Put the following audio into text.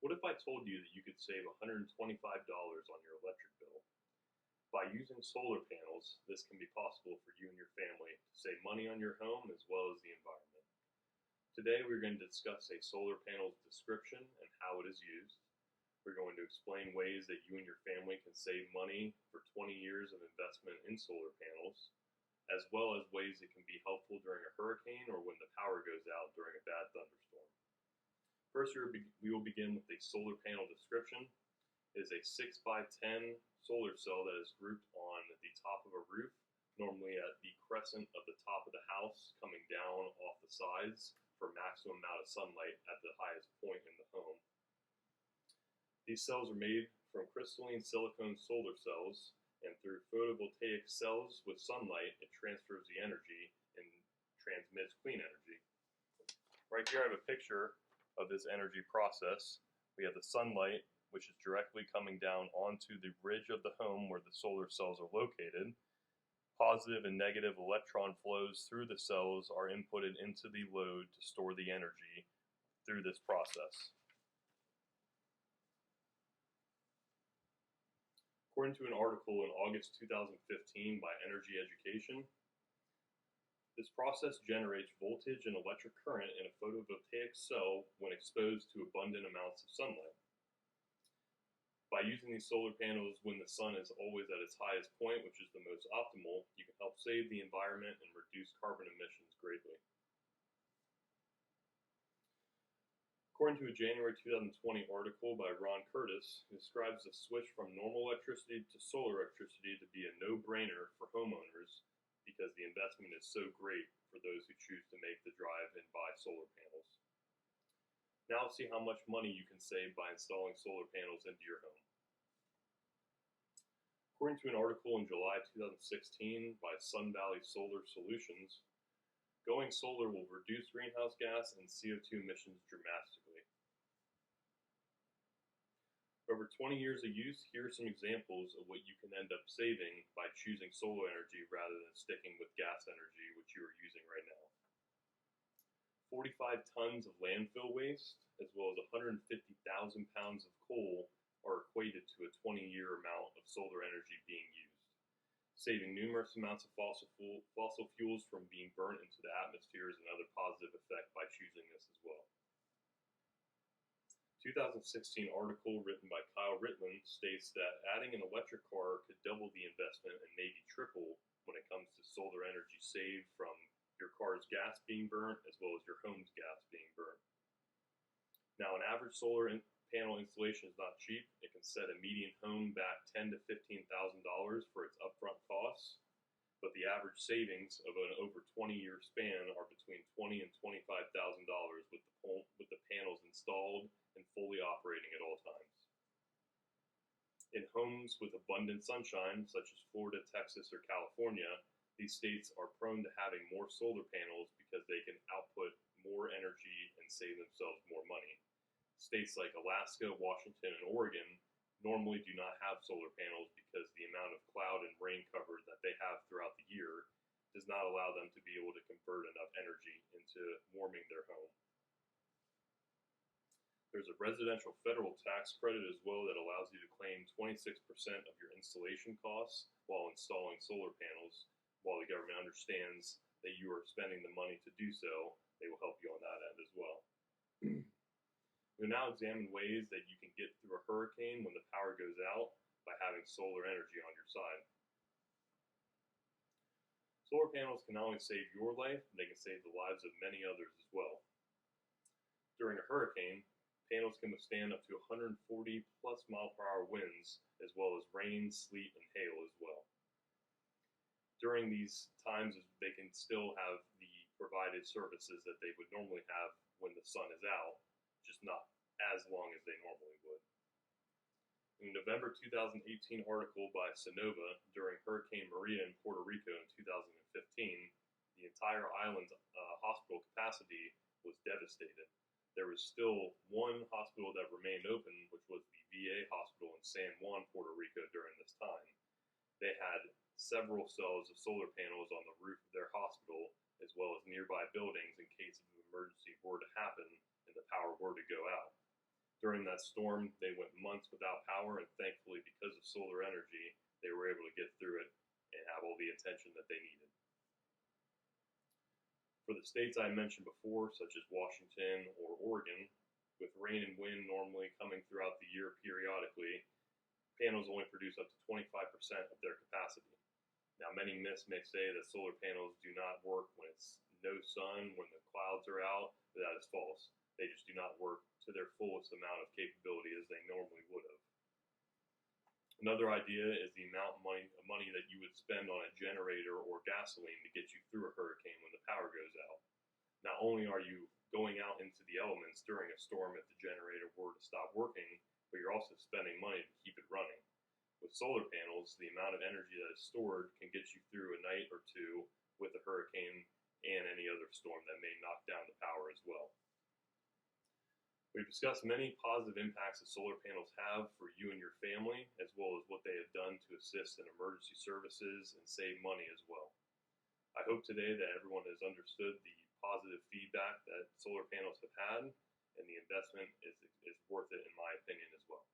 What if I told you that you could save $125 on your electric bill? By using solar panels, this can be possible for you and your family to save money on your home as well as the environment. Today we're going to discuss a solar panel's description and how it is used. We're going to explain ways that you and your family can save money for 20 years of investment in solar panels, as well as ways it can be helpful during a hurricane or when the power goes out during a bad thunderstorm. First, we will begin with the solar panel description. It is a 6 by 10 solar cell that is grouped on the top of a roof, normally at the crescent of the top of the house, coming down off the sides for maximum amount of sunlight at the highest point in the home. These cells are made from crystalline silicone solar cells, and through photovoltaic cells with sunlight, it transfers the energy and transmits clean energy. Right here I have a picture of this energy process. We have the sunlight, which is directly coming down onto the ridge of the home where the solar cells are located. Positive and negative electron flows through the cells are inputted into the load to store the energy through this process. According to an article in August 2015 by Energy Education, this process generates voltage and electric current in a photovoltaic cell when exposed to abundant amounts of sunlight. By using these solar panels when the sun is always at its highest point, which is the most optimal, you can help save the environment and reduce carbon emissions greatly. According to a January 2020 article by Ron Curtis, it describes the switch from normal electricity to solar electricity to be a no-brainer for homeowners because the investment is so great for those who choose to make the drive and buy solar panels. Now let's see how much money you can save by installing solar panels into your home. According to an article in July 2016 by Sun Valley Solar Solutions, going solar will reduce greenhouse gas and CO2 emissions dramatically. Over 20 years of use, here are some examples of what you can end up saving by choosing solar energy rather than sticking with gas energy, which you are using right now. 45 tons of landfill waste, as well as 150,000 pounds of coal, are equated to a 20-year amount of solar energy being used, saving numerous amounts of fossil fuels from being burnt into the atmosphere is another positive effect by choosing this as well. 2016 article written by Kyle Ritland states that adding an electric car could double the investment and maybe triple when it comes to solar energy saved from your car's gas being burnt as well as your home's gas being burnt. Now, an average solar panel installation is not cheap. It can set a median home back $10,000 to $15,000 for its upfront costs, but the average savings of an over 20-year span are between $20,000 and $25,000 with the panels installed and fully operating at all times. In homes with abundant sunshine, such as Florida, Texas, or California, these states are prone to having more solar panels because they can output more energy and save themselves more money. States like Alaska, Washington, and Oregon normally do not have solar panels because the amount of cloud and rain cover that they have throughout the year does not allow them to be able to convert enough energy into warming their home. There's a residential federal tax credit as well that allows you to claim 26% of your installation costs while installing solar panels. While the government understands that you are spending the money to do so, they will help you on that end as well. We'll now examine ways that you can get through a hurricane when the power goes out by having solar energy on your side. Solar panels can not only save your life, they can save the lives of many others as well. During a hurricane, panels can withstand up to 140 plus mile per hour winds, as well as rain, sleet, and hail as well. During these times, they can still have the provided services that they would normally have when the sun is out, just not as long as they normally would. In a November 2018 article by Sonova during Hurricane Maria in Puerto Rico in 2015, the entire island's hospital capacity was devastated. There was still one hospital that remained open, which was the VA hospital in San Juan, Puerto Rico during this time. They had several cells of solar panels on the roof of their hospital, as well as nearby buildings in case of an emergency were to happen and the power were to go out. During that storm, they went months without power, and thankfully, because of solar energy, they were able to get through it and have all the attention that they needed. For the states I mentioned before, such as Washington or Oregon, with rain and wind normally coming throughout the year periodically, panels only produce up to 25% of their capacity. Now, many myths may say that solar panels do not work when it's no sun, when the clouds are out, but that is false. They just do not work to their fullest amount of capability as they normally would have. Another idea is the amount of money that you would spend on a generator or gasoline to get you through a hurricane when the power goes out. Not only are you going out into the elements during a storm if the generator were to stop working, but you're also spending money to keep it running. With solar panels, the amount of energy that is stored can get you through a night or two with a hurricane and any other storm that may knock down the power as well. We've discussed many positive impacts that solar panels have for you and your family, as well as what they have done to assist in emergency services and save money as well. I hope today that everyone has understood the positive feedback that solar panels have had, and the investment is worth it in my opinion as well.